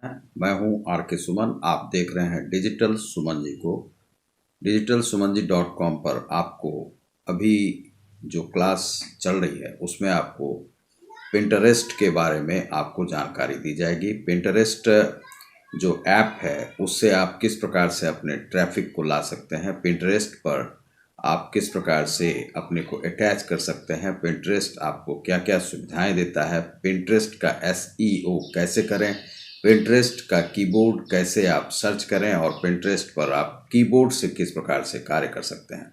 मैं हूं आर के सुमन। आप देख रहे हैं डिजिटल सुमन जी को। डिजिटल सुमन जी .com पर आपको अभी जो क्लास चल रही है उसमें आपको पिंटरेस्ट के बारे में आपको जानकारी दी जाएगी। पिंटरेस्ट जो ऐप है उससे आप किस प्रकार से अपने ट्रैफिक को ला सकते हैं, पिंटरेस्ट पर आप किस प्रकार से अपने को अटैच कर सकते हैं, पिंटरेस्ट आपको क्या क्या सुविधाएं देता है, पिंटरेस्ट का SEO कैसे करें, पिंटरेस्ट का कीबोर्ड कैसे आप सर्च करें और पिंटरेस्ट पर आप कीबोर्ड से किस प्रकार से कार्य कर सकते हैं।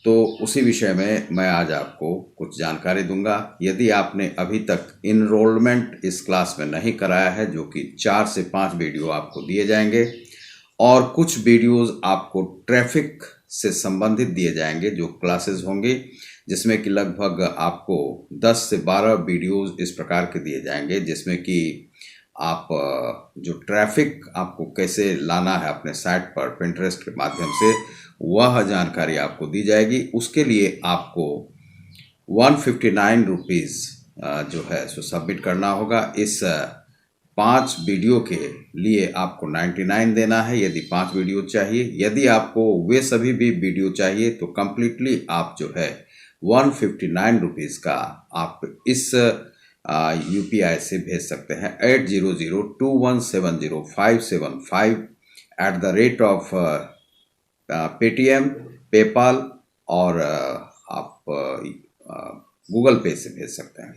तो उसी विषय में मैं आज आपको कुछ जानकारी दूंगा। यदि आपने अभी तक इनरोलमेंट इस क्लास में नहीं कराया है, जो कि 4 से 5 वीडियो आपको दिए जाएंगे और कुछ वीडियोस आपको ट्रैफिक से संबंधित दिए जाएंगे, जो क्लासेस होंगी, जिसमें कि लगभग आपको 10 से 12 वीडियोस इस प्रकार के दिए जाएंगे, जिसमें कि आप जो ट्रैफिक आपको कैसे लाना है अपने साइट पर पिंटरेस्ट के माध्यम से, वह जानकारी आपको दी जाएगी। उसके लिए आपको 159 रुपीज़ जो है सो सबमिट करना होगा। इस 5 वीडियो के लिए आपको 99 देना है यदि 5 वीडियो चाहिए। यदि आपको वे सभी भी वीडियो चाहिए तो कम्प्लीटली आप जो है 159 रुपीज़ का आप इस UPI से भेज सकते हैं 800217055 @पेटीएम, पेपाल और आप गूगल पे से भेज सकते हैं।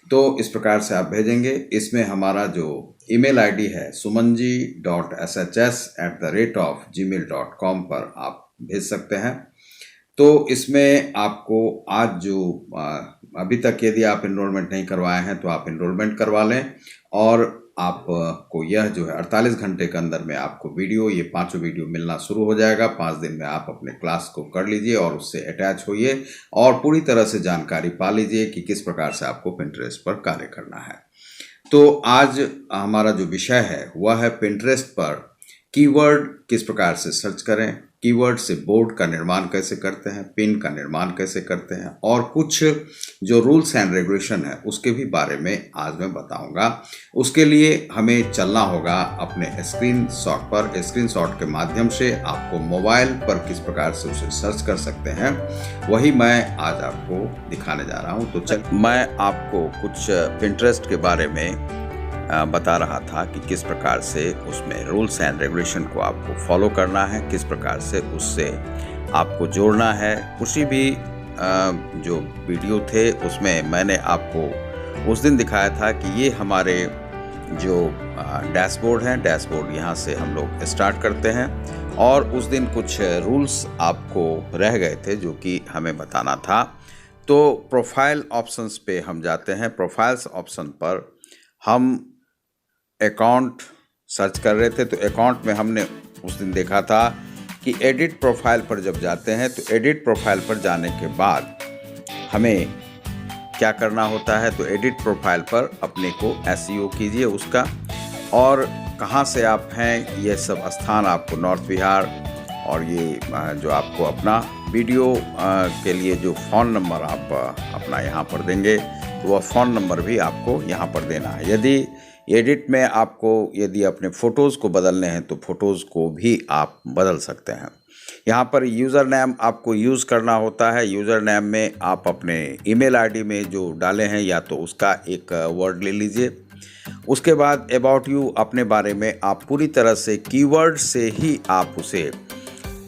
तो इस प्रकार से आप भेजेंगे। इसमें हमारा जो ईमेल ID है sumanji.shs@gmail.com पर आप भेज सकते हैं। तो इसमें आपको आज जो अभी तक यदि आप इनरोलमेंट नहीं करवाए हैं तो आप इनरोलमेंट करवा लें और आपको यह जो है 48 घंटे के अंदर में आपको वीडियो, ये 5 वीडियो मिलना शुरू हो जाएगा। 5 दिन में आप अपने क्लास को कर लीजिए और उससे अटैच होइए और पूरी तरह से जानकारी पा लीजिए कि किस प्रकार से आपको पिंटरेस्ट पर कार्य करना है। तो आज हमारा जो विषय है वह है पिंटरेस्ट पर कीवर्ड किस प्रकार से सर्च करें, कीवर्ड से बोर्ड का निर्माण कैसे करते हैं, पिन का निर्माण कैसे करते हैं और कुछ जो रूल्स एंड रेगुलेशन है उसके भी बारे में आज मैं बताऊंगा। उसके लिए हमें चलना होगा अपने स्क्रीनशॉट पर। स्क्रीनशॉट के माध्यम से आपको मोबाइल पर किस प्रकार से उसे सर्च कर सकते हैं वही मैं आज आपको दिखाने जा रहा हूं। तो मैं आपको कुछ पिंटरेस्ट के बारे में बता रहा था कि किस प्रकार से उसमें रूल्स एंड रेगुलेशन को आपको फॉलो करना है, किस प्रकार से उससे आपको जोड़ना है। उसी भी जो वीडियो थे उसमें मैंने आपको उस दिन दिखाया था कि ये हमारे जो डैशबोर्ड हैं, डैशबोर्ड यहाँ से हम लोग स्टार्ट करते हैं और उस दिन कुछ रूल्स आपको रह गए थे जो कि हमें बताना था। तो प्रोफाइल ऑप्शंस पे हम जाते हैं। प्रोफाइल्स ऑप्शन पर हम अकाउंट सर्च कर रहे थे, तो अकाउंट में हमने उस दिन देखा था कि एडिट प्रोफाइल पर जब जाते हैं तो एडिट प्रोफाइल पर जाने के बाद हमें क्या करना होता है, तो एडिट प्रोफाइल पर अपने को SEO कीजिए उसका, और कहाँ से आप हैं ये सब स्थान आपको नॉर्थ बिहार और ये जो आपको अपना वीडियो के लिए जो फ़ोन नंबर आप अपना यहाँ पर देंगे तो वह फ़ोन नंबर भी आपको यहाँ पर देना है। यदि एडिट में आपको यदि अपने फ़ोटोज़ को बदलने हैं तो फ़ोटोज़ को भी आप बदल सकते हैं। यहाँ पर यूज़र नेम आपको यूज़ करना होता है। यूज़र नेम में आप अपने ईमेल ID में जो डाले हैं या तो उसका एक वर्ड ले लीजिए। उसके बाद अबाउट यू, अपने बारे में आप पूरी तरह से कीवर्ड से ही आप उसे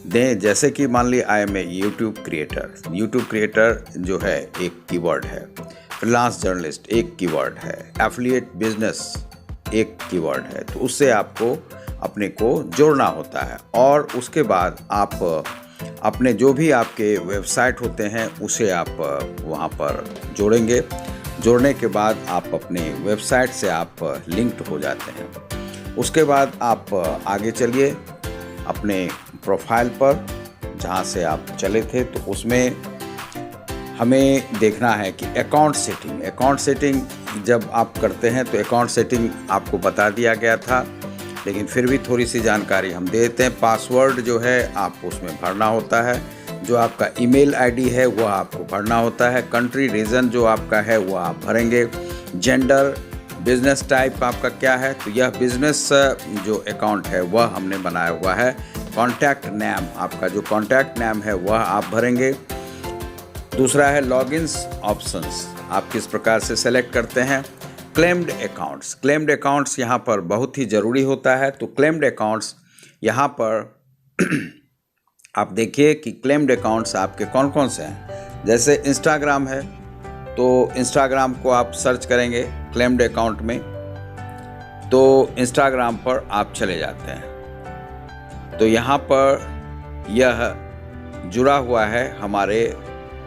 दें। जैसे कि मान ली I am a YouTube creator. YouTube creator जो है एक कीवर्ड है, फ्रीलांस जर्नलिस्ट एक कीवर्ड है, एफिलिएट बिजनेस एक कीवर्ड है। तो उससे आपको अपने को जोड़ना होता है और उसके बाद आप अपने जो भी आपके वेबसाइट होते हैं उसे आप वहाँ पर जोड़ेंगे। जोड़ने के बाद आप अपने वेबसाइट से आप लिंक्ड हो जाते हैं। उसके बाद आप आगे चलिए अपने प्रोफाइल पर जहाँ से आप चले थे, तो उसमें हमें देखना है कि अकाउंट सेटिंग जब आप करते हैं तो अकाउंट सेटिंग आपको बता दिया गया था लेकिन फिर भी थोड़ी सी जानकारी हम देते हैं। पासवर्ड जो है आपको उसमें भरना होता है, जो आपका ईमेल आईडी है वो आपको भरना होता है, कंट्री रीजन जो आपका है वो आप भरेंगे, जेंडर, बिजनेस टाइप आपका क्या है, तो यह बिजनेस जो अकाउंट है वह हमने बनाया हुआ है। कॉन्टैक्ट नेम, आपका जो कॉन्टैक्ट नेम है वह आप भरेंगे। दूसरा है लॉगिन्स ऑप्शंस, आप किस प्रकार से सेलेक्ट करते हैं। क्लेम्ड अकाउंट्स, क्लेम्ड अकाउंट्स यहाँ पर बहुत ही ज़रूरी होता है। तो क्लेम्ड अकाउंट्स यहाँ पर आप देखिए कि क्लेम्ड अकाउंट्स आपके कौन कौन से हैं। जैसे इंस्टाग्राम है तो इंस्टाग्राम को आप सर्च करेंगे क्लेम्ड अकाउंट में, तो इंस्टाग्राम पर आप चले जाते हैं तो यहाँ पर यह जुड़ा हुआ है हमारे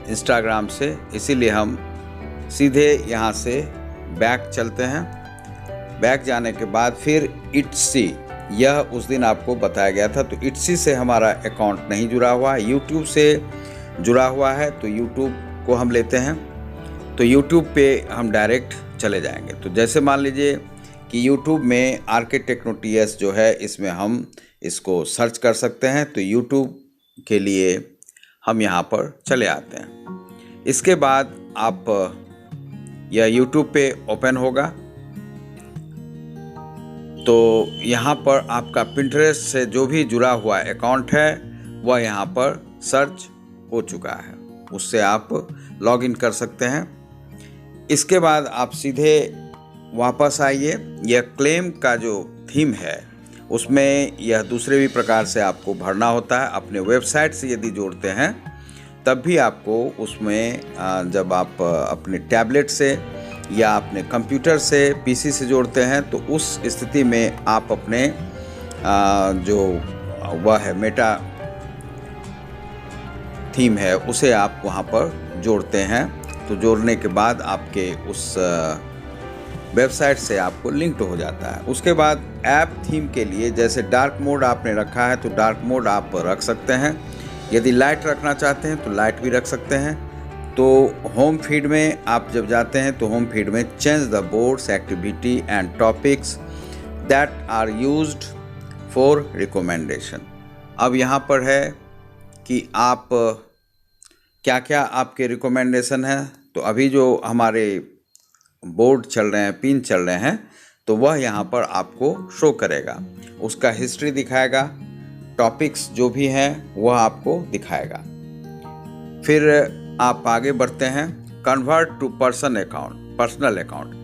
इंस्टाग्राम से, इसीलिए हम सीधे यहाँ से बैक चलते हैं। बैक जाने के बाद फिर इट्सी, यह उस दिन आपको बताया गया था, तो इट्सी से हमारा अकाउंट नहीं जुड़ा हुआ है, यूट्यूब से जुड़ा हुआ है। तो यूट्यूब को हम लेते हैं, तो यूट्यूब पे हम डायरेक्ट चले जाएंगे। तो जैसे मान लीजिए कि यूट्यूब में आरके टेक्नो टीएस जो है, इसमें हम इसको सर्च कर सकते हैं। तो यूट्यूब के लिए हम यहाँ पर चले आते हैं। इसके बाद आप यह यूट्यूब पे ओपन होगा, तो यहाँ पर आपका पिंटरेस्ट से जो भी जुड़ा हुआ अकाउंट है वह यहाँ पर सर्च हो चुका है, उससे आप लॉगिन कर सकते हैं। इसके बाद आप सीधे वापस आइए। यह क्लेम का जो थीम है उसमें यह दूसरे भी प्रकार से आपको भरना होता है। अपने वेबसाइट से यदि जोड़ते हैं तब भी आपको उसमें, जब आप अपने टैबलेट से या अपने कंप्यूटर से, पीसी से जोड़ते हैं, तो उस स्थिति में आप अपने जो वह है मेटा थीम है उसे आप वहाँ पर जोड़ते हैं। तो जोड़ने के बाद आपके उस वेबसाइट से आपको लिंक्ड हो जाता है। उसके बाद ऐप थीम के लिए जैसे डार्क मोड आपने रखा है तो डार्क मोड आप रख सकते हैं। यदि लाइट रखना चाहते हैं तो लाइट भी रख सकते हैं। तो होम फीड में आप जब जाते हैं तो होम फीड में change the boards activity and topics that are used for recommendation. अब यहाँ पर है कि आप क्या क्या आपके रिकमेंडेशन हैं। तो अभी जो हमारे बोर्ड चल रहे हैं, पिन चल रहे हैं, तो वह यहाँ पर आपको शो करेगा, उसका हिस्ट्री दिखाएगा, टॉपिक्स जो भी हैं वह आपको दिखाएगा। फिर आप आगे बढ़ते हैं। Convert to personal account,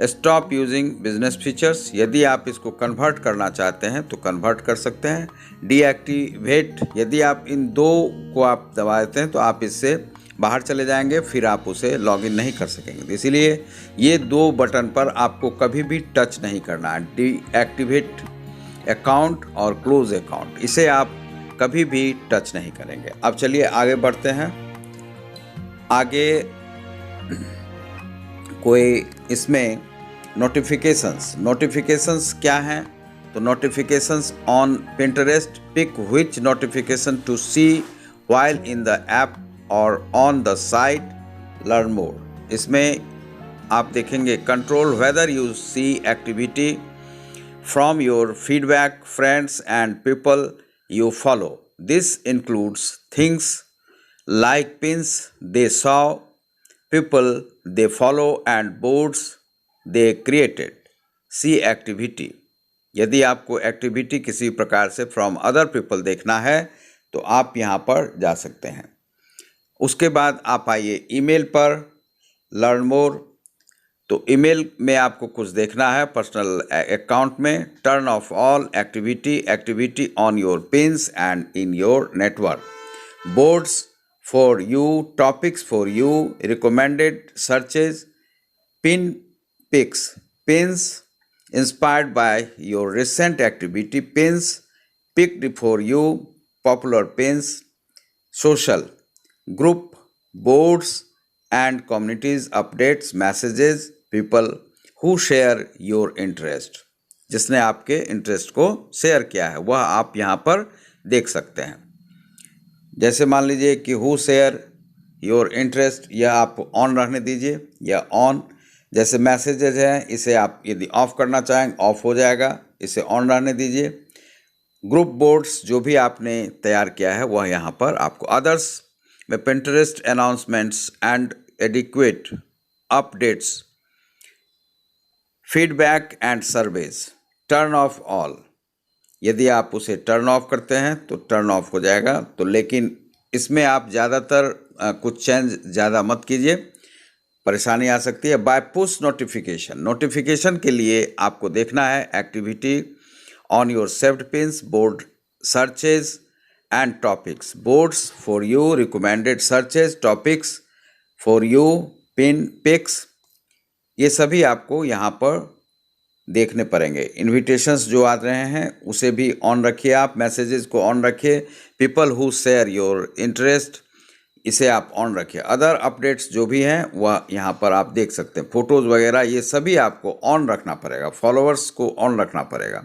stop using business features, यदि आप इसको कन्वर्ट करना चाहते हैं तो कन्वर्ट कर सकते हैं। डीएक्टिवेट, यदि आप इन दो को आप दबा देते हैं तो आप इससे बाहर चले जाएंगे, फिर आप उसे लॉगिन नहीं कर सकेंगे। इसीलिए ये दो बटन पर आपको कभी भी टच नहीं करना है, डीएक्टिवेट अकाउंट और क्लोज अकाउंट, इसे आप कभी भी टच नहीं करेंगे। अब चलिए आगे बढ़ते हैं। आगे कोई इसमें नोटिफिकेशंस क्या हैं, तो notifications on Pinterest, pick which notification to see while in the app और on the site, learn more. इसमें आप देखेंगे control whether you see activity from your feedback, friends and people you follow. This includes things like pins they saw, people they follow and boards they created. See activity. यदि आपको activity किसी प्रकार से from other people देखना है तो आप यहाँ पर जा सकते हैं। उसके बाद आप आइए ईमेल पर, लर्न मोर। तो ईमेल में आपको कुछ देखना है पर्सनल अकाउंट में। Turn off all activity on your pins and in your network, boards for you, topics for you, recommended searches, pins inspired by your recent activity, pins picked for you, popular pins, social group, boards and communities, updates, messages, people who share your interest, जिसने आपके interest को share किया है वह आप यहाँ पर देख सकते हैं। जैसे मान लीजिए कि who share your interest, यह आप ऑन रहने दीजिए या ऑन। जैसे मैसेजेज हैं, इसे आप यदि ऑफ करना चाहें ऑफ हो जाएगा, इसे ऑन रहने दीजिए। ग्रुप बोर्ड्स जो भी आपने तैयार किया है वह यहाँ पर आपको, अदर्स में Pinterest announcements and adequate updates, feedback and surveys, turn off all. यदि आप उसे टर्न ऑफ करते हैं तो टर्न ऑफ हो जाएगा, तो लेकिन इसमें आप ज़्यादातर कुछ चेंज ज़्यादा मत कीजिए, परेशानी आ सकती है। बाय पुश नोटिफिकेशन, नोटिफिकेशन के लिए आपको देखना है activity on your saved pins, board searches and topics, boards for you, recommended searches, topics for you, pin picks, ये सभी आपको यहाँ पर देखने पड़ेंगे। इन्विटेशंस जो आ रहे हैं उसे भी ऑन रखिए, आप मैसेजेस को ऑन रखिए। People who share your interest, इसे आप ऑन रखिए। अदर अपडेट्स जो भी हैं वह यहाँ पर आप देख सकते हैं, फोटोज़ वगैरह ये सभी आपको ऑन रखना पड़ेगा। फॉलोअर्स को ऑन रखना पड़ेगा।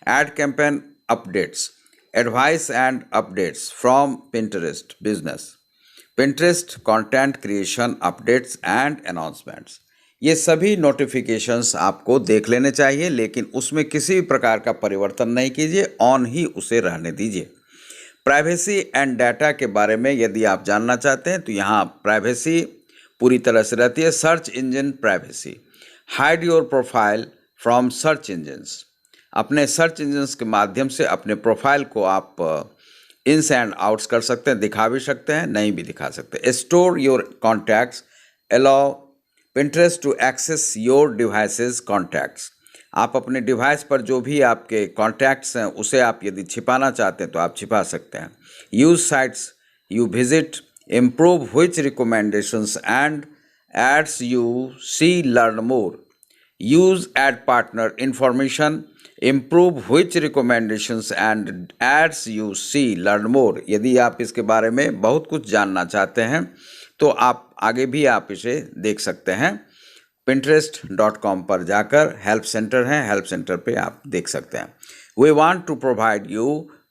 Add campaign updates, advice and updates from Pinterest business, Pinterest content creation updates and announcements, ये सभी नोटिफिकेशंस आपको देख लेने चाहिए, लेकिन उसमें किसी भी प्रकार का परिवर्तन नहीं कीजिए, ऑन ही उसे रहने दीजिए। प्राइवेसी एंड डाटा के बारे में यदि आप जानना चाहते हैं तो यहाँ प्राइवेसी पूरी तरह से रहती है। Search engine privacy, hide your profile from search engines, अपने सर्च इंजन्स के माध्यम से अपने प्रोफाइल को आप इन्स एंड आउट्स कर सकते हैं, दिखा भी सकते हैं, नहीं भी दिखा सकते। Store your contacts, allow Pinterest to access your devices contacts, आप अपने डिवाइस पर जो भी आपके कॉन्टैक्ट्स हैं उसे आप यदि छिपाना चाहते हैं तो आप छिपा सकते हैं। Use sites you visit, improve which recommendations and ads you see, learn more, use ad partner information, improve which recommendations and ads you see, learn more. यदि आप इसके बारे में बहुत कुछ जानना चाहते हैं तो आप आगे भी आप इसे देख सकते हैं। Pinterest.com पर जाकर हेल्प सेंटर है, हेल्प सेंटर पे आप देख सकते हैं। We want to provide you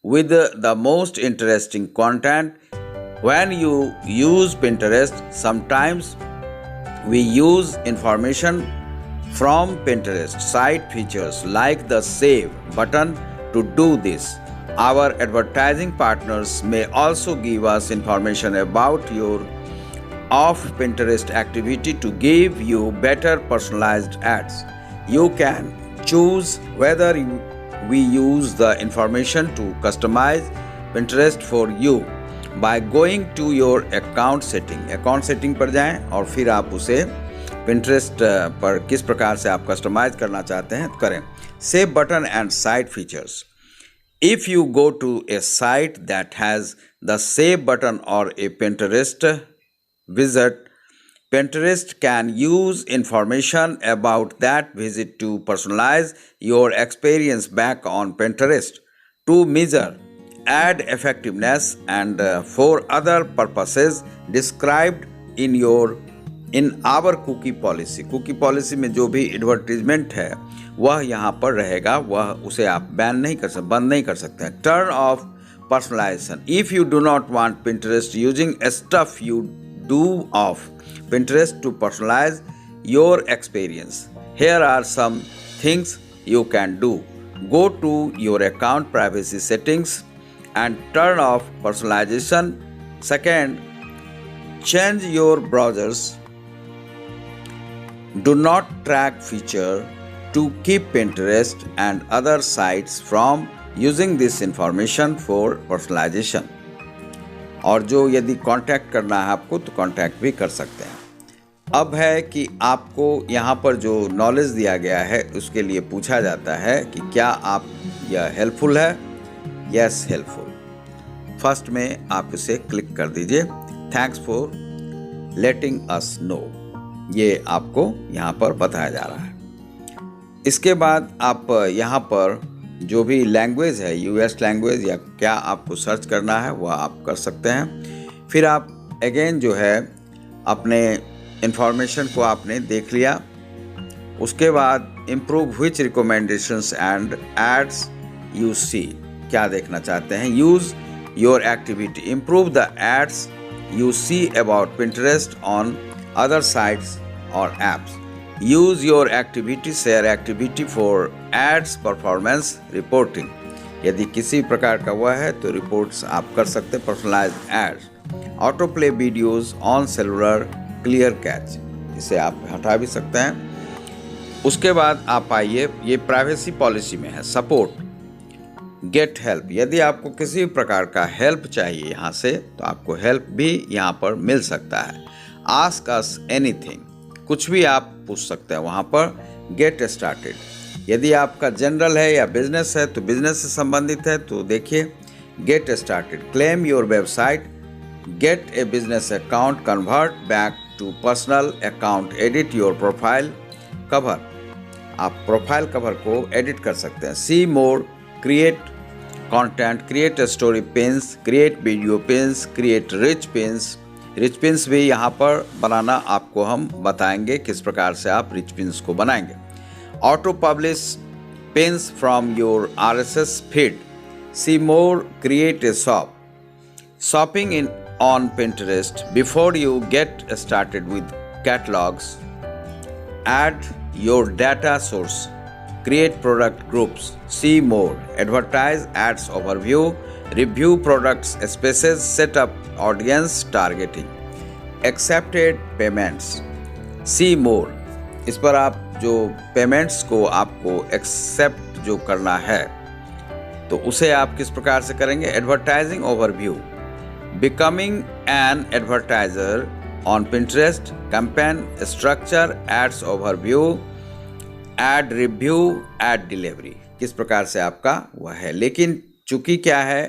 with the most interesting content when you use Pinterest. Sometimes we use information from Pinterest site features like the save button to do this. Our advertising partners may also give us information about your of Pinterest activity to give you better personalized ads. You can choose whether we use the information to customize Pinterest for you by going to your account setting. Account setting पर जाएं और फिर आप उसे Pinterest पर किस प्रकार से आप कस्टमाइज करना चाहते हैं करें। Save button and site features. If you go to a site that has the save button or a Pinterest visit, Pinterest can use information about that visit to personalize your experience back on Pinterest to measure ad effectiveness and for other purposes described in our cookie policy. Cookie policy में जो भी advertisement है वह यहाँ पर रहेगा, वह उसे आप बंद नहीं कर सकते हैं। Turn off personalization. If you do not want Pinterest using stuff you do off Pinterest to personalize your experience, here are some things you can do. Go to your account privacy settings and turn off personalization. Second, change your browser's do not track feature to keep Pinterest and other sites from using this information for personalization. और जो यदि contact करना है आपको तो contact भी कर सकते हैं। अब है कि आपको यहाँ पर जो नॉलेज दिया गया है उसके लिए पूछा जाता है कि क्या आप यह हेल्पफुल है। Yes, helpful. फर्स्ट में आप इसे क्लिक कर दीजिए। Thanks for letting us know, ये आपको यहाँ पर बताया जा रहा है। इसके बाद आप यहाँ पर जो भी लैंग्वेज है, यूएस लैंग्वेज या क्या आपको सर्च करना है वह आप कर सकते हैं। फिर आप अगेन जो है अपने इंफॉर्मेशन को आपने देख लिया। उसके बाद improve which recommendations and ads you see, क्या देखना चाहते हैं। Use your activity, improve the ads you see about Pinterest on other sites or apps. Use your activity, share activity for ads performance reporting, यदि किसी प्रकार का हुआ है तो रिपोर्ट्स आप कर सकते हैं। Personalised ads, autoplay videos on cellular clear cache, इसे आप हटा भी सकते हैं। उसके बाद आप आइए, ये प्राइवेसी पॉलिसी में है। सपोर्ट, गेट हेल्प, यदि आपको किसी प्रकार का हेल्प चाहिए यहाँ से तो आपको हेल्प भी यहाँ पर मिल सकता है। आस्क अस एनीथिंग, कुछ भी आप पूछ सकते हैं वहाँ पर। गेट स्टार्टेड, यदि आपका जनरल है या बिजनेस है तो बिजनेस से संबंधित है तो देखिए get started. Claim your website, get a business account, convert back to personal account, edit your profile cover, आप प्रोफाइल कवर को एडिट कर सकते हैं। See more, create content, create story pins, create video pins, create rich pins. Rich pins भी यहाँ पर बनाना आपको हम बताएंगे किस प्रकार से आप रिच पिन्स को बनाएंगे। Auto publish pins from your RSS feed. See more, create a shop, shopping in on Pinterest before you get started with catalogues. Add your data source, create product groups. See more, advertise ads overview, review products spaces, set up audience targeting, accepted payments. See more, इस पर आप जो payments को आपको accept जो करना है तो उसे आप किस प्रकार से करेंगे। Advertising overview, becoming an advertiser on Pinterest, campaign structure, ads overview, ad review, ad delivery, किस प्रकार से आपका वह है। लेकिन चूंकि क्या है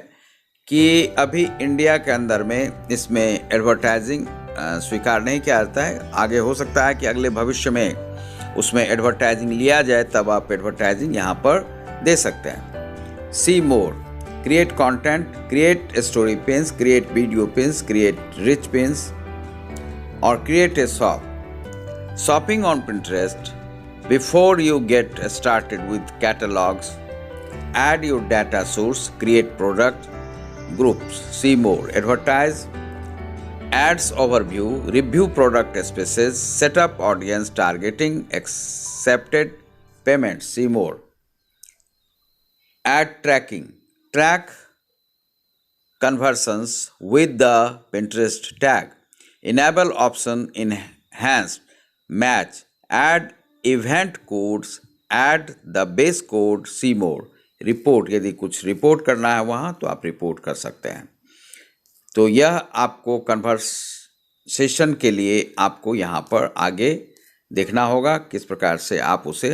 कि अभी इंडिया के अंदर में इसमें एडवर्टाइजिंग स्वीकार नहीं किया जाता है। आगे हो सकता है कि अगले भविष्य में उसमें एडवर्टाइजिंग लिया जाए, तब आप एडवर्टाइजिंग यहाँ पर दे सकते हैं। See more, create content, create story pins, create video pins, create rich pins और create a shop, shopping on Pinterest before you get started with catalogs. Add your data source, create product groups. See more, advertise ads overview, review product spaces, set up audience targeting, accepted payments. See more, ad tracking, track conversions with the Pinterest tag, enable option enhanced match, add event codes, add the base code. See more, report, यदि कुछ report करना है वहाँ तो आप report कर सकते हैं। तो यह आपको कन्वर्सेशन के लिए आपको यहाँ पर आगे देखना होगा किस प्रकार से आप उसे,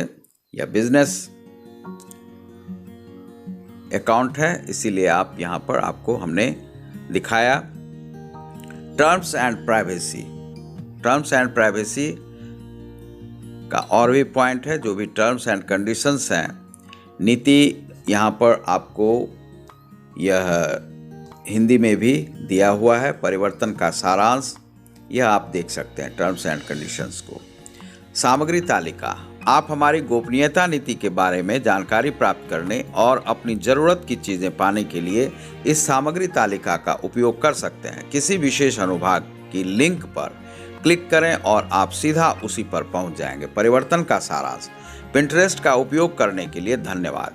या बिजनेस अकाउंट है इसीलिए आप यहाँ पर आपको हमने दिखाया। Terms and privacy, terms and privacy का और भी पॉइंट है। जो भी टर्म्स एंड कंडीशंस हैं, नीति यहाँ पर आपको यह हिंदी में भी दिया हुआ है। परिवर्तन का सारांश यह आप देख सकते हैं टर्म्स एंड कंडीशंस को। सामग्री तालिका, आप हमारी गोपनीयता नीति के बारे में जानकारी प्राप्त करने और अपनी ज़रूरत की चीज़ें पाने के लिए इस सामग्री तालिका का उपयोग कर सकते हैं। किसी विशेष अनुभाग की लिंक पर क्लिक करें और आप सीधा उसी पर पहुंच जाएंगे। परिवर्तन का सारांश, Pinterest का उपयोग करने के लिए धन्यवाद।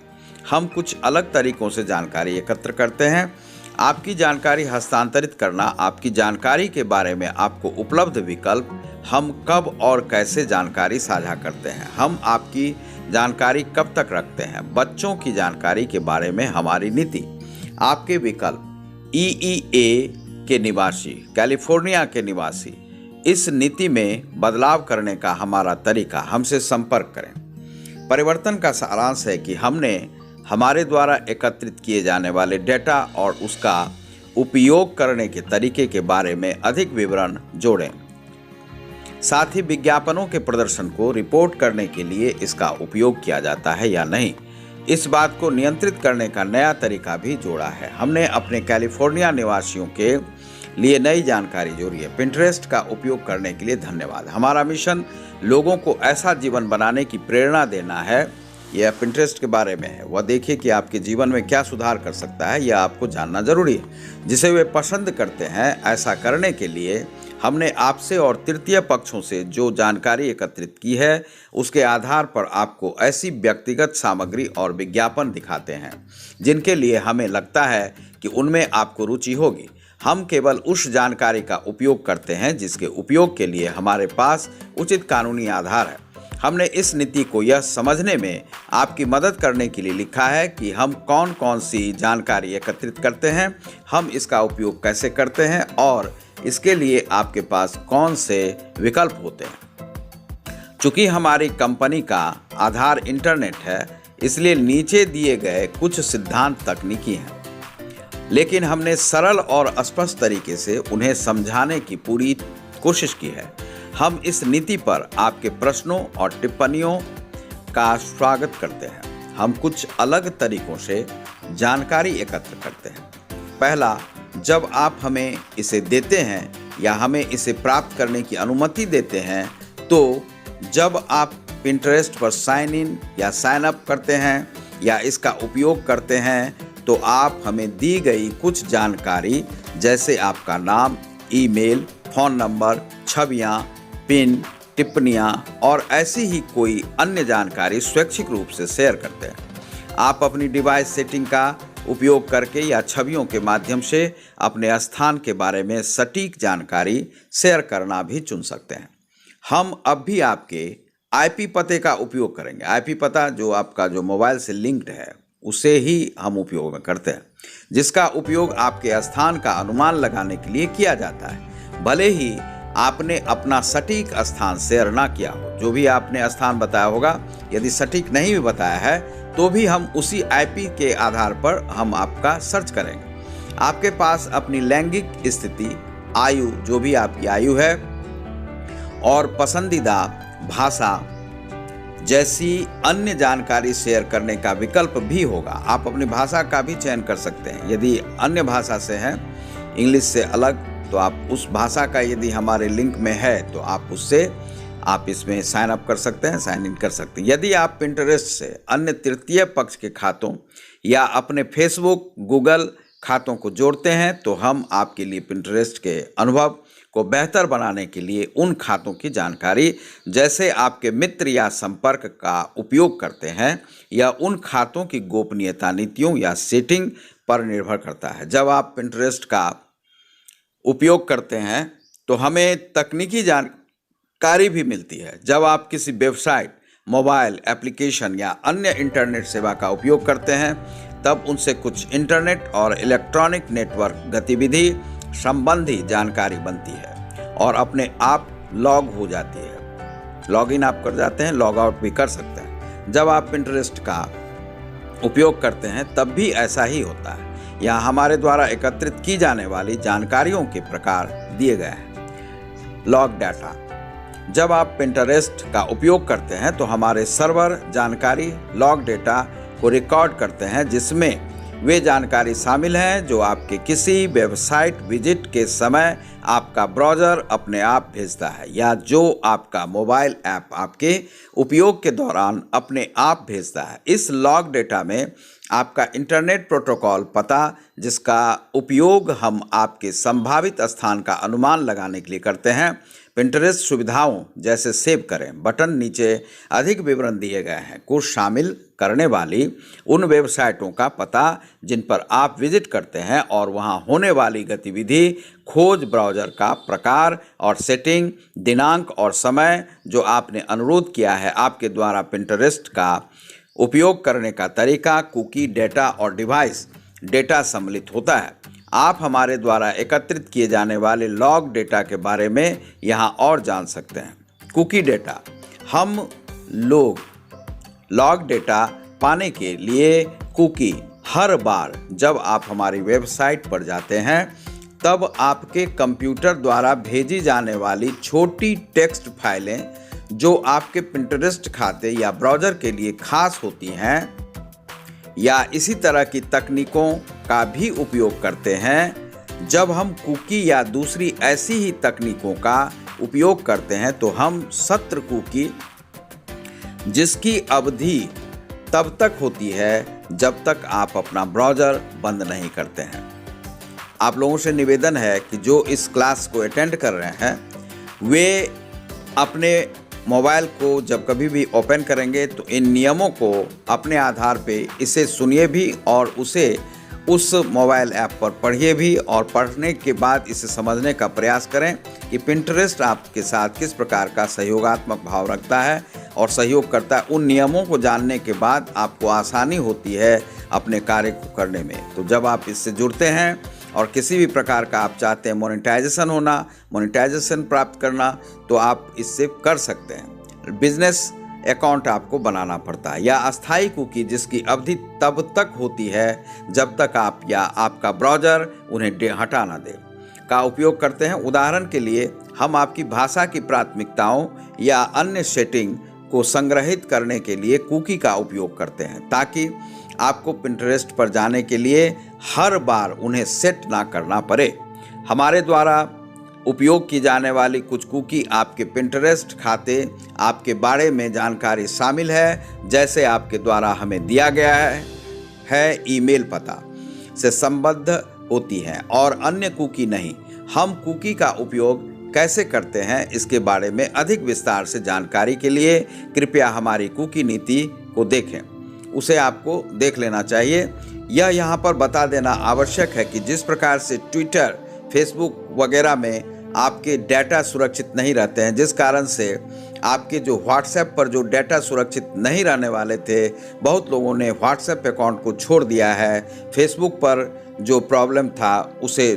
हम कुछ अलग तरीकों से जानकारी एकत्र करते हैं। आपकी जानकारी हस्तांतरित करना, आपकी जानकारी के बारे में आपको उपलब्ध विकल्प, हम कब और कैसे जानकारी साझा करते हैं, हम आपकी जानकारी कब तक रखते हैं, बच्चों की जानकारी के बारे में हमारी नीति, आपके विकल्प, EEA के निवासी, कैलिफोर्निया के निवासी, इस नीति में बदलाव करने का हमारा तरीका, हमसे संपर्क करें। परिवर्तन का सारांश है कि हमने हमारे द्वारा एकत्रित किए जाने वाले डेटा और उसका उपयोग करने के तरीके के बारे में अधिक विवरण जोड़ें। साथ ही विज्ञापनों के प्रदर्शन को रिपोर्ट करने के लिए इसका उपयोग किया जाता है या नहीं, इस बात को नियंत्रित करने का नया तरीका भी जोड़ा है। हमने अपने कैलिफोर्निया निवासियों के लिए नई जानकारी जोड़ी है। Pinterest का उपयोग करने के लिए धन्यवाद। हमारा मिशन लोगों को ऐसा जीवन बनाने की प्रेरणा देना है यह पिंटरेस्ट के बारे में है, वह देखिए कि आपके जीवन में क्या सुधार कर सकता है, यह आपको जानना जरूरी है। जिसे वे पसंद करते हैं, ऐसा करने के लिए हमने आपसे और तृतीय पक्षों से जो जानकारी एकत्रित की है, उसके आधार पर आपको ऐसी व्यक्तिगत सामग्री और विज्ञापन दिखाते हैं जिनके लिए हमें लगता है कि उनमें आपको रुचि होगी। हम केवल उस जानकारी का उपयोग करते हैं जिसके उपयोग के लिए हमारे पास उचित कानूनी आधार है। हमने इस नीति को यह समझने में आपकी मदद करने के लिए लिखा है कि हम कौन कौन सी जानकारी एकत्रित करते हैं, हम इसका उपयोग कैसे करते हैं और इसके लिए आपके पास कौन से विकल्प होते हैं। चूंकि हमारी कंपनी का आधार इंटरनेट है, इसलिए नीचे दिए गए कुछ सिद्धांत तकनीकी हैं, लेकिन हमने सरल और स्पष्ट तरीके से उन्हें समझाने की पूरी कोशिश की है। हम इस नीति पर आपके प्रश्नों और टिप्पणियों का स्वागत करते हैं। हम कुछ अलग तरीकों से जानकारी एकत्र करते हैं। पहला, जब आप हमें इसे देते हैं या हमें इसे प्राप्त करने की अनुमति देते हैं, तो जब आप पिंटरेस्ट पर साइन इन या साइन अप करते हैं या इसका उपयोग करते हैं, तो आप हमें दी गई कुछ जानकारी जैसे आपका नाम, ईमेल, फ़ोन नंबर, छवियां, पिन, टिप्पणियां और ऐसी ही कोई अन्य जानकारी स्वैच्छिक रूप से शेयर करते हैं। आप अपनी डिवाइस सेटिंग का उपयोग करके या छवियों के माध्यम से अपने स्थान के बारे में सटीक जानकारी शेयर करना भी चुन सकते हैं। हम अब भी आपके आईपी पते का उपयोग करेंगे। आईपी पता जो आपका जो मोबाइल से लिंक्ड है, उसे ही हम उपयोग में करते हैं, जिसका उपयोग आपके स्थान का अनुमान लगाने के लिए किया जाता है, भले ही आपने अपना सटीक स्थान शेयर ना किया हो। जो भी आपने स्थान बताया होगा, यदि सटीक नहीं भी बताया है, तो भी हम उसी आईपी के आधार पर हम आपका सर्च करेंगे। आपके पास अपनी लैंगिक स्थिति, आयु, जो भी आपकी आयु है, और पसंदीदा भाषा जैसी अन्य जानकारी शेयर करने का विकल्प भी होगा। आप अपनी भाषा का भी चयन कर सकते हैं। यदि अन्य भाषा से है, इंग्लिश से अलग, तो आप उस भाषा का यदि हमारे लिंक में है तो आप उससे आप इसमें साइन अप कर सकते हैं, साइन इन कर सकते हैं। यदि आप पिंटरेस्ट से अन्य तृतीय पक्ष के खातों या अपने फेसबुक, गूगल खातों को जोड़ते हैं, तो हम आपके लिए पिंटरेस्ट के अनुभव को बेहतर बनाने के लिए उन खातों की जानकारी, जैसे आपके मित्र या संपर्क का उपयोग करते हैं, या उन खातों की गोपनीयता नीतियों या सेटिंग पर निर्भर करता है। जब आप पिंटरेस्ट का उपयोग करते हैं तो हमें तकनीकी जानकारी भी मिलती है। जब आप किसी वेबसाइट, मोबाइल एप्लीकेशन या अन्य इंटरनेट सेवा का उपयोग करते हैं, तब उनसे कुछ इंटरनेट और इलेक्ट्रॉनिक नेटवर्क गतिविधि संबंधी जानकारी बनती है और अपने आप लॉग हो जाती है। लॉग इन आप कर जाते हैं, लॉग आउट भी कर सकते हैं। जब आप पिंटरेस्ट का उपयोग करते हैं, तब भी ऐसा ही होता है। यहाँ हमारे द्वारा एकत्रित की जाने वाली जानकारियों के प्रकार दिए गए हैं। लॉग डाटा, जब आप पिंटरेस्ट का उपयोग करते हैं तो हमारे सर्वर जानकारी लॉग डेटा को रिकॉर्ड करते हैं, जिसमें वे जानकारी शामिल हैं जो आपके किसी वेबसाइट विजिट के समय आपका ब्राउज़र अपने आप भेजता है, या जो आपका मोबाइल ऐप आपके उपयोग के दौरान अपने आप भेजता है। इस लॉग डेटा में आपका इंटरनेट प्रोटोकॉल पता, जिसका उपयोग हम आपके संभावित स्थान का अनुमान लगाने के लिए करते हैं, पिंटरेस्ट सुविधाओं जैसे सेव करें बटन नीचे अधिक विवरण दिए गए हैं को शामिल करने वाली उन वेबसाइटों का पता जिन पर आप विजिट करते हैं, और वहां होने वाली गतिविधि, खोज, ब्राउज़र का प्रकार और सेटिंग, दिनांक और समय जो आपने अनुरोध किया है, आपके द्वारा पिंटरेस्ट का उपयोग करने का तरीका, कुकी डेटा और डिवाइस डेटा सम्मिलित होता है। आप हमारे द्वारा एकत्रित किए जाने वाले लॉग डेटा के बारे में यहाँ और जान सकते हैं। कुकी डेटा, हम लोग लॉग डेटा पाने के लिए कुकी हर बार जब आप हमारी वेबसाइट पर जाते हैं, तब आपके कंप्यूटर द्वारा भेजी जाने वाली छोटी टेक्स्ट फाइलें जो आपके पिंटरेस्ट खाते या ब्राउज़र के लिए खास होती हैं, या इसी तरह की तकनीकों का भी उपयोग करते हैं। जब हम कुकी या दूसरी ऐसी ही तकनीकों का उपयोग करते हैं, तो हम सत्र कुकी, जिसकी अवधि तब तक होती है जब तक आप अपना ब्राउज़र बंद नहीं करते हैं। आप लोगों से निवेदन है कि जो इस क्लास को अटेंड कर रहे हैं वे अपने मोबाइल को जब कभी भी ओपन करेंगे तो इन नियमों को अपने आधार पे इसे सुनिए भी और उसे उस मोबाइल ऐप पर पढ़िए भी, और पढ़ने के बाद इसे समझने का प्रयास करें कि पिंटरेस्ट आपके साथ किस प्रकार का सहयोगात्मक भाव रखता है और सहयोग करता है। उन नियमों को जानने के बाद आपको आसानी होती है अपने कार्य को करने में। तो जब आप इससे जुड़ते हैं और किसी भी प्रकार का आप चाहते हैं मोनेटाइजेशन प्राप्त करना, तो आप इससे कर सकते हैं। बिजनेस अकाउंट आपको बनाना पड़ता है, या अस्थायी कुकी जिसकी अवधि तब तक होती है जब तक आप या आपका ब्राउज़र उन्हें हटा ना दे, का उपयोग करते हैं। उदाहरण के लिए हम आपकी भाषा की प्राथमिकताओं या अन्य सेटिंग को संग्रहित करने के लिए कुकी का उपयोग करते हैं, ताकि आपको पिंटरेस्ट पर जाने के लिए हर बार उन्हें सेट ना करना पड़े। हमारे द्वारा उपयोग की जाने वाली कुछ कुकी आपके पिंटरेस्ट खाते आपके बारे में जानकारी शामिल है, जैसे आपके द्वारा हमें दिया गया है ईमेल पता से संबद्ध होती हैं, और अन्य कुकी नहीं। हम कुकी का उपयोग कैसे करते हैं इसके बारे में अधिक विस्तार से जानकारी के लिए कृपया हमारी कुकी नीति को देखें, उसे आपको देख लेना चाहिए। यह यहाँ पर बता देना आवश्यक है कि जिस प्रकार से ट्विटर, फेसबुक वगैरह में आपके डाटा सुरक्षित नहीं रहते हैं, जिस कारण से आपके जो व्हाट्सएप पर जो डाटा सुरक्षित नहीं रहने वाले थे, बहुत लोगों ने व्हाट्सएप अकाउंट को छोड़ दिया है। फेसबुक पर जो प्रॉब्लम था उसे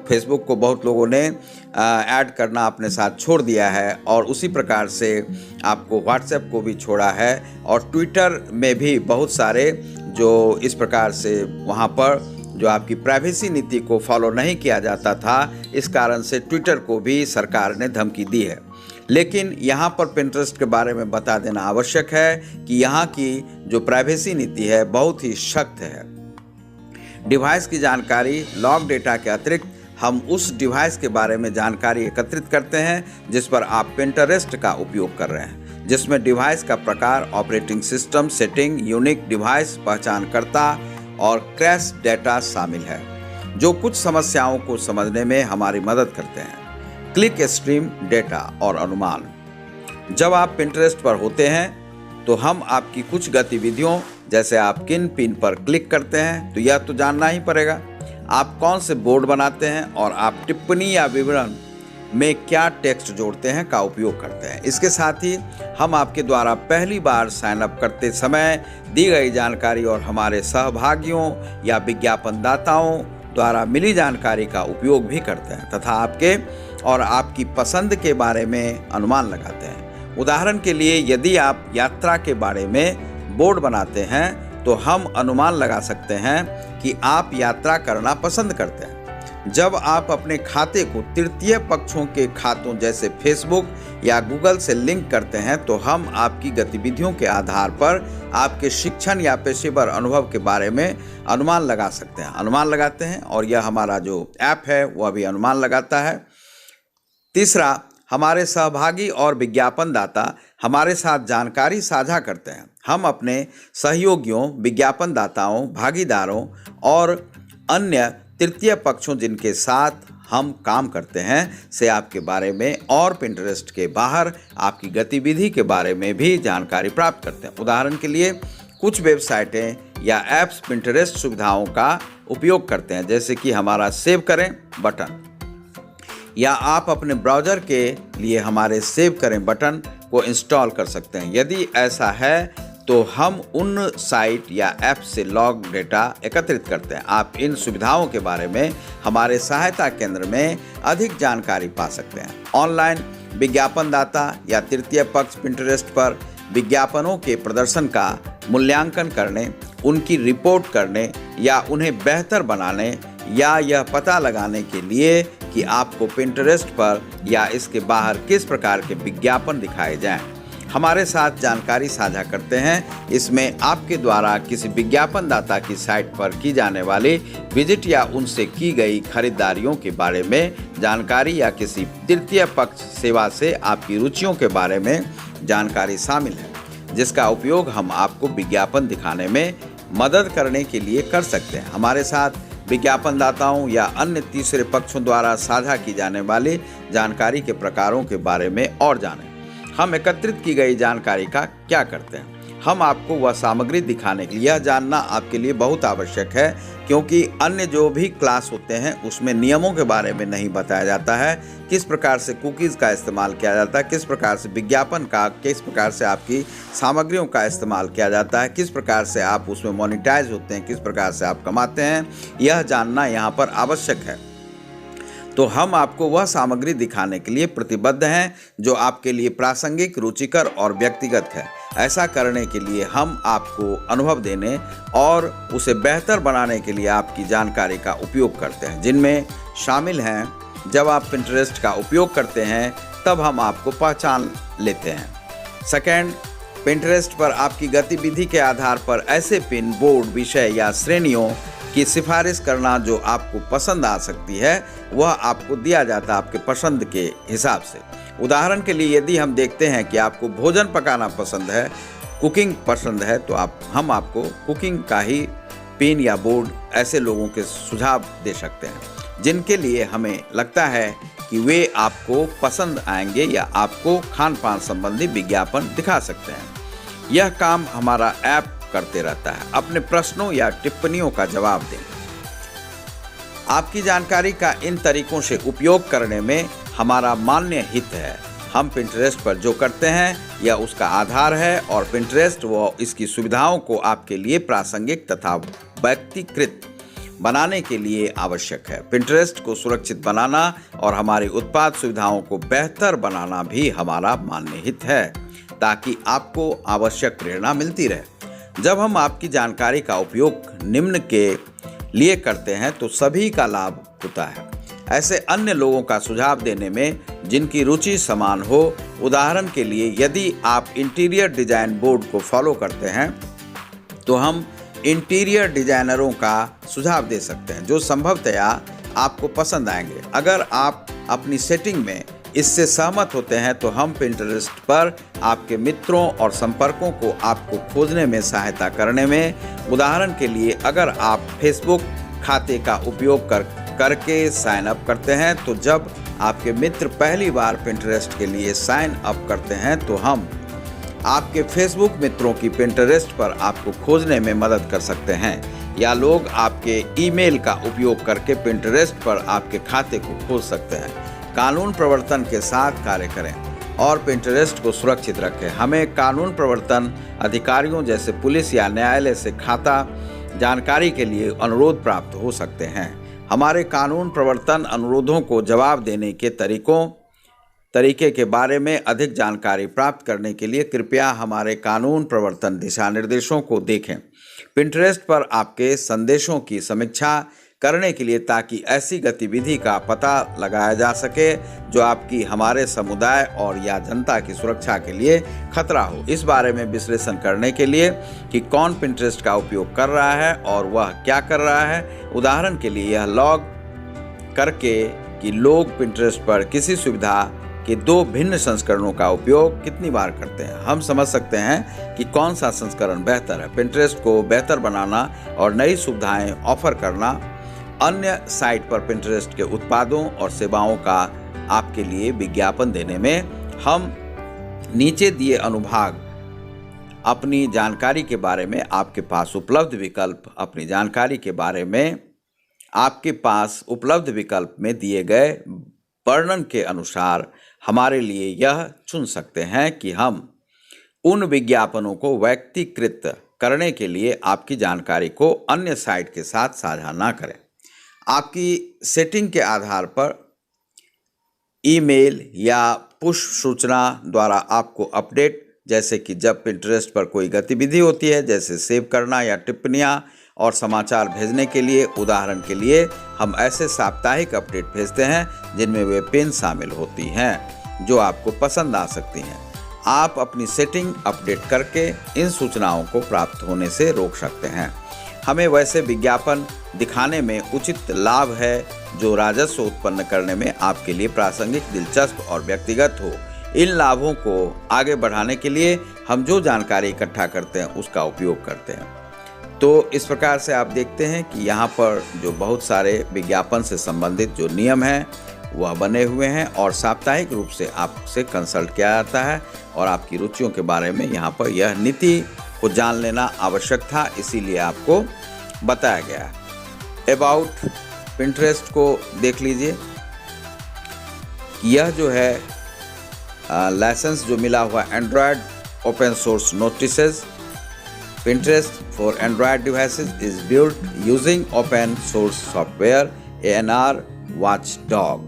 फेसबुक को बहुत लोगों ने ऐड करना अपने साथ छोड़ दिया है, और उसी प्रकार से आपको व्हाट्सएप को भी छोड़ा है। और ट्विटर में भी बहुत सारे जो इस प्रकार से वहाँ पर जो आपकी प्राइवेसी नीति को फॉलो नहीं किया जाता था, इस कारण से ट्विटर को भी सरकार ने धमकी दी है। लेकिन यहाँ पर पिंटरेस्ट के बारे में बता देना आवश्यक है कि यहाँ की जो प्राइवेसी नीति है बहुत ही सख्त है। डिवाइस की जानकारी, लॉग डेटा के अतिरिक्त हम उस डिवाइस के बारे में जानकारी एकत्रित करते हैं जिस पर आप पिंटरेस्ट का उपयोग कर रहे हैं, जिसमें डिवाइस का प्रकार, operating system, setting, unique device पहचानकर्ता और क्रैश डेटा शामिल है, जो कुछ समस्याओं को समझने में हमारी मदद करते हैं। क्लिक स्ट्रीम डेटा और अनुमान। जब आप पिंटरेस्ट पर होते हैं तो हम आपकी कुछ गतिविधियों, जैसे आप किन पिन पर क्लिक करते हैं, तो यह तो जानना ही पड़ेगा। आप कौन से बोर्ड बनाते हैं और आप टिप्पणी या विवरण में क्या टेक्स्ट जोड़ते हैं का उपयोग करते हैं। इसके साथ ही हम आपके द्वारा पहली बार साइन अप करते समय दी गई जानकारी और हमारे सहभागियों या विज्ञापनदाताओं द्वारा मिली जानकारी का उपयोग भी करते हैं, तथा आपके और आपकी पसंद के बारे में अनुमान लगाते हैं। उदाहरण के लिए, यदि आप यात्रा के बारे में बोर्ड बनाते हैं तो हम अनुमान लगा सकते हैं कि आप यात्रा करना पसंद करते हैं। जब आप अपने खाते को तृतीय पक्षों के खातों जैसे फेसबुक या गूगल से लिंक करते हैं, तो हम आपकी गतिविधियों के आधार पर आपके शिक्षण या पेशेवर अनुभव के बारे में अनुमान लगा सकते हैं, अनुमान लगाते हैं, और यह हमारा जो ऐप है वह भी अनुमान लगाता है। तीसरा, हमारे सहभागी और विज्ञापनदाता हमारे साथ जानकारी साझा करते हैं। हम अपने सहयोगियों, विज्ञापनदाताओं, भागीदारों और अन्य तृतीय पक्षों जिनके साथ हम काम करते हैं से आपके बारे में और पिंटरेस्ट के बाहर आपकी गतिविधि के बारे में भी जानकारी प्राप्त करते हैं। उदाहरण के लिए, कुछ वेबसाइटें या ऐप्स पिंटरेस्ट सुविधाओं का उपयोग करते हैं, जैसे कि हमारा सेव करें बटन, या आप अपने ब्राउज़र के लिए हमारे सेव करें बटन को इंस्टॉल कर सकते हैं। यदि ऐसा है तो हम उन साइट या ऐप से लॉग डेटा एकत्रित करते हैं। आप इन सुविधाओं के बारे में हमारे सहायता केंद्र में अधिक जानकारी पा सकते हैं। ऑनलाइन विज्ञापनदाता या तृतीय पक्ष पिंटरेस्ट पर विज्ञापनों के प्रदर्शन का मूल्यांकन करने, उनकी रिपोर्ट करने या उन्हें बेहतर बनाने, या यह पता लगाने के लिए कि आपको पिंटरेस्ट पर या इसके बाहर किस प्रकार के विज्ञापन दिखाए जाएं, हमारे साथ जानकारी साझा करते हैं। इसमें आपके द्वारा किसी विज्ञापनदाता की साइट पर की जाने वाली विजिट या उनसे की गई खरीदारियों के बारे में जानकारी या किसी तृतीय पक्ष सेवा से आपकी रुचियों के बारे में जानकारी शामिल है। जिसका उपयोग हम आपको विज्ञापन दिखाने में मदद करने के लिए कर सकते हैं। हमारे साथ विज्ञापनदाताओं या अन्य तीसरे पक्षों द्वारा साझा की जाने वाली जानकारी के प्रकारों के बारे में और जानें। हम एकत्रित की गई जानकारी का क्या करते हैं? हम आपको वह सामग्री दिखाने के लिए, यह जानना आपके लिए बहुत आवश्यक है, क्योंकि अन्य जो भी क्लास होते हैं उसमें नियमों के बारे में नहीं बताया जाता है। किस प्रकार से कुकीज़ का इस्तेमाल किया जाता है, किस प्रकार से विज्ञापन का, किस प्रकार से आपकी सामग्रियों का इस्तेमाल किया जाता है, किस प्रकार से आप उसमें मोनेटाइज होते हैं, किस प्रकार से आप कमाते हैं, यह जानना यहाँ पर आवश्यक है। तो हम आपको वह सामग्री दिखाने के लिए प्रतिबद्ध हैं जो आपके लिए प्रासंगिक, रुचिकर और व्यक्तिगत है। ऐसा करने के लिए हम आपको अनुभव देने और उसे बेहतर बनाने के लिए आपकी जानकारी का उपयोग करते हैं, जिनमें शामिल हैं जब आप पिंटरेस्ट का उपयोग करते हैं तब हम आपको पहचान लेते हैं। सेकंड, पिंटरेस्ट पर आपकी गतिविधि के आधार पर ऐसे पिन, बोर्ड, विषय या श्रेणियों की सिफारिश करना जो आपको पसंद आ सकती है, वह आपको दिया जाता है आपके पसंद के हिसाब से। उदाहरण के लिए यदि हम देखते हैं कि आपको भोजन पकाना पसंद है, कुकिंग पसंद है, तो हम आपको कुकिंग का ही पिन या बोर्ड ऐसे लोगों के सुझाव दे सकते हैं जिनके लिए हमें लगता है कि वे आपको पसंद आएंगे या आपको खान पान संबंधी विज्ञापन दिखा सकते हैं। यह काम हमारा ऐप करते रहता है। अपने प्रश्नों या टिप्पणियों का जवाब दें। आपकी जानकारी का इन तरीकों से उपयोग करने में हमारा मान्य हित है। हम पिंटरेस्ट पर जो करते हैं यह उसका आधार है और पिंटरेस्ट व इसकी सुविधाओं को आपके लिए प्रासंगिक तथा व्यक्तिकृत बनाने के लिए आवश्यक है। पिंटरेस्ट को सुरक्षित बनाना और हमारी उत्पाद सुविधाओं को बेहतर बनाना भी हमारा मान्य हित है, ताकि आपको आवश्यक प्रेरणा मिलती रहे। जब हम आपकी जानकारी का उपयोग निम्न के लिए करते हैं तो सभी का लाभ होता है। ऐसे अन्य लोगों का सुझाव देने में जिनकी रुचि समान हो। उदाहरण के लिए, यदि आप इंटीरियर डिजाइन बोर्ड को फॉलो करते हैं तो हम इंटीरियर डिजाइनरों का सुझाव दे सकते हैं जो संभवतया आपको पसंद आएंगे। अगर आप अपनी सेटिंग में इससे सहमत होते हैं तो हम पिंटरेस्ट पर आपके मित्रों और संपर्कों को आपको खोजने में सहायता करने में, उदाहरण के लिए अगर आप फेसबुक खाते का उपयोग करके साइन अप करते हैं तो जब आपके मित्र पहली बार पिंटरेस्ट के लिए साइन अप करते हैं तो हम आपके फेसबुक मित्रों की पिंटरेस्ट पर आपको खोजने में मदद कर सकते हैं, या लोग आपके ईमेल का उपयोग करके पिंटरेस्ट पर आपके खाते को खोज सकते हैं। कानून प्रवर्तन के साथ कार्य करें और पिंटरेस्ट को सुरक्षित रखें। हमें कानून प्रवर्तन अधिकारियों जैसे पुलिस या न्यायालय से खाता जानकारी के लिए अनुरोध प्राप्त हो सकते हैं। हमारे कानून प्रवर्तन अनुरोधों को जवाब देने के तरीके के बारे में अधिक जानकारी प्राप्त करने के लिए कृपया हमारे कानून प्रवर्तन दिशा निर्देशों को देखें। पिंटरेस्ट पर आपके संदेशों की समीक्षा करने के लिए, ताकि ऐसी गतिविधि का पता लगाया जा सके जो आपकी, हमारे समुदाय और या जनता की सुरक्षा के लिए खतरा हो। इस बारे में विश्लेषण करने के लिए कि कौन पिंटरेस्ट का उपयोग कर रहा है और वह क्या कर रहा है। उदाहरण के लिए, यह लॉग करके कि लोग पिंटरेस्ट पर किसी सुविधा के 2 भिन्न संस्करणों का उपयोग कितनी बार करते हैं, हम समझ सकते हैं कि कौन सा संस्करण बेहतर है। पिंटरेस्ट को बेहतर बनाना और नई सुविधाएं ऑफर करना। अन्य साइट पर पिंटरेस्ट के उत्पादों और सेवाओं का आपके लिए विज्ञापन देने में हम नीचे दिए अनुभाग अपनी जानकारी के बारे में आपके पास उपलब्ध विकल्प अपनी जानकारी के बारे में आपके पास उपलब्ध विकल्प में दिए गए वर्णन के अनुसार हमारे लिए यह चुन सकते हैं कि हम उन विज्ञापनों को व्यक्तिकृत करने के लिए आपकी जानकारी को अन्य साइट के साथ साझा ना करें। आपकी सेटिंग के आधार पर ईमेल या पुश सूचना द्वारा आपको अपडेट, जैसे कि जब पिंटरेस्ट पर कोई गतिविधि होती है, जैसे सेव करना या टिप्पणियाँ और समाचार भेजने के लिए। उदाहरण के लिए, हम ऐसे साप्ताहिक अपडेट भेजते हैं जिनमें वे पिन शामिल होती हैं जो आपको पसंद आ सकती हैं। आप अपनी सेटिंग अपडेट करके इन सूचनाओं को प्राप्त होने से रोक सकते हैं। हमें वैसे विज्ञापन दिखाने में उचित लाभ है जो राजस्व उत्पन्न करने में आपके लिए प्रासंगिक, दिलचस्प और व्यक्तिगत हो। इन लाभों को आगे बढ़ाने के लिए हम जो जानकारी इकट्ठा करते हैं उसका उपयोग करते हैं। तो इस प्रकार से आप देखते हैं कि यहाँ पर जो बहुत सारे विज्ञापन से संबंधित जो नियम हैं वह बने हुए हैं और साप्ताहिक रूप से आपसे कंसल्ट किया जाता है और आपकी रुचियों के बारे में यहाँ पर यह नीति को जान लेना आवश्यक था, इसीलिए आपको बताया गया है। अबाउट पिंटरेस्ट को देख लीजिए। यह जो है लाइसेंस जो मिला हुआ Android open source notices Pinterest for Android devices is built using open source software ANR Watchdog.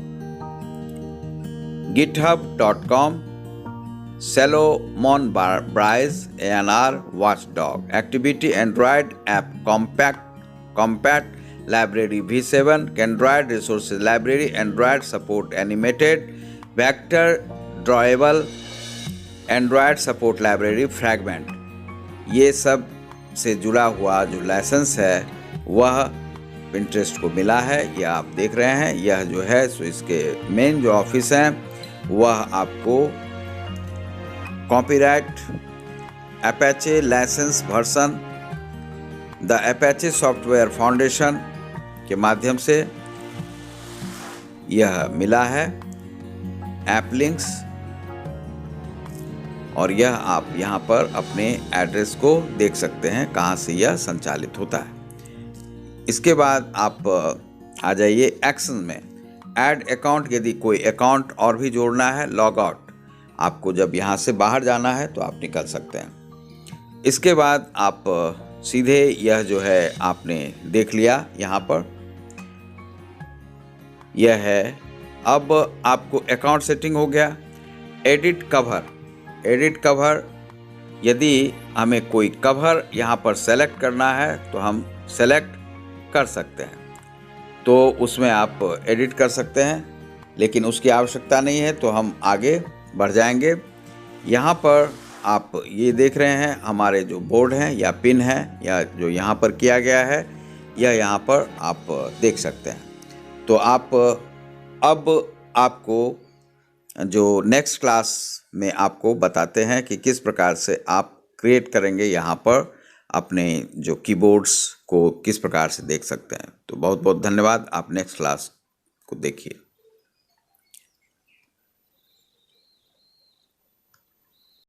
GitHub.com Salomon Bryce ANR Watchdog. Activity Android App Compact Library V7 Android Resources Library Android Support Animated Vector Drawable Android Support Library Fragment। ये सब से जुड़ा हुआ जो licence है वह Pinterest को मिला है। यह आप देख रहे हैं, यह जो है सो इसके मेन जो ऑफिस हैं वह आपको copyright Apache license version the Apache software foundation के माध्यम से यह मिला है। ऐप लिंक्स, और यह आप यहाँ पर अपने एड्रेस को देख सकते हैं कहाँ से यह संचालित होता है। इसके बाद आप आ जाइए एक्शन में। ऐड अकाउंट, यदि कोई अकाउंट और भी जोड़ना है, लॉग आउट, आपको जब यहाँ से बाहर जाना है तो आप निकल सकते हैं। इसके बाद आप सीधे यह जो है आपने देख लिया, यहाँ पर यह है। अब आपको अकाउंट सेटिंग हो गया। एडिट कवर, यदि हमें कोई कवर यहाँ पर सेलेक्ट करना है तो हम सेलेक्ट कर सकते हैं, तो उसमें आप एडिट कर सकते हैं, लेकिन उसकी आवश्यकता नहीं है तो हम आगे बढ़ जाएंगे। यहाँ पर आप ये देख रहे हैं हमारे जो बोर्ड हैं या पिन है या जो यहाँ पर किया गया है, यह यहाँ पर आप देख सकते हैं। तो आप अब आपको जो नेक्स्ट क्लास में आपको बताते हैं कि किस प्रकार से आप क्रिएट करेंगे यहाँ पर अपने जो कीबोर्ड्स को किस प्रकार से देख सकते हैं। तो बहुत बहुत धन्यवाद, आप नेक्स्ट क्लास को देखिए।